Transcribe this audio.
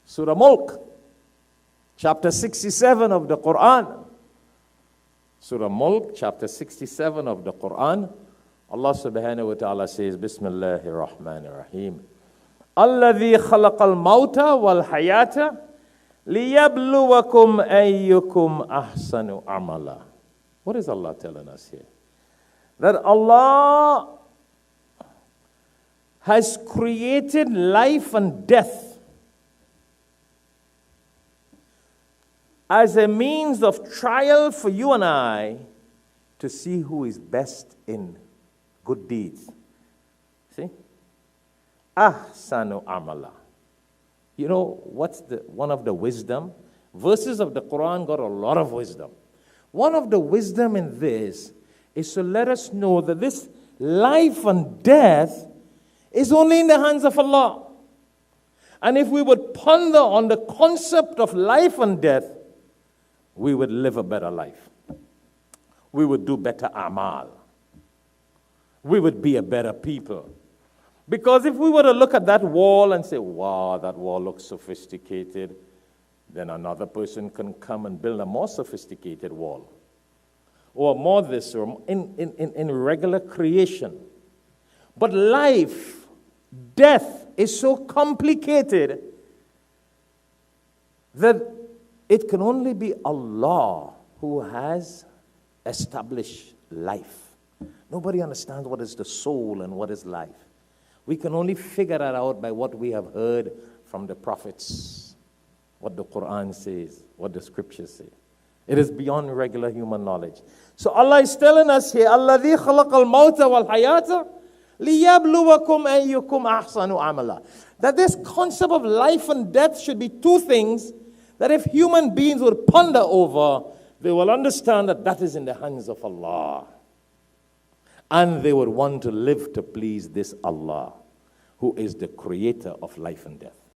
Surah Mulk, chapter 67 of the Quran. Surah Mulk, chapter 67 of the Quran. Allah subhanahu wa ta'ala says, Bismillahir Rahmanir Rahim. Alladhi khalaqal mawta wal hayata liyabluwakum ayyukum ahsanu amala. What is Allah telling us here? That Allah has created life and death as a means of trial for you and I to see who is best in good deeds. See? Ahsanu amala. You know what's one of the wisdom? Verses of the Quran got a lot of wisdom. One of the wisdom in this is to let us know that this life and death is only in the hands of Allah. And if we would ponder on the concept of life and death, we would live a better life. We would do better amal. We would be a better people. Because if we were to look at that wall and say, wow, that wall looks sophisticated, then another person can come and build a more sophisticated wall. Or more this, or in regular creation. But life, death is so complicated that it can only be Allah who has established life. Nobody understands what is the soul and what is life. We can only figure that out by what we have heard from the prophets, what the Quran says, what the scriptures say. It is beyond regular human knowledge. So Allah is telling us here, Alladhi khalaqal mawta wal hayata liyabluwakum ayyukum ahsanu amala. That this concept of life and death should be two things that if human beings would ponder over, they will understand that that is in the hands of Allah. And they would want to live to please this Allah, who is the creator of life and death.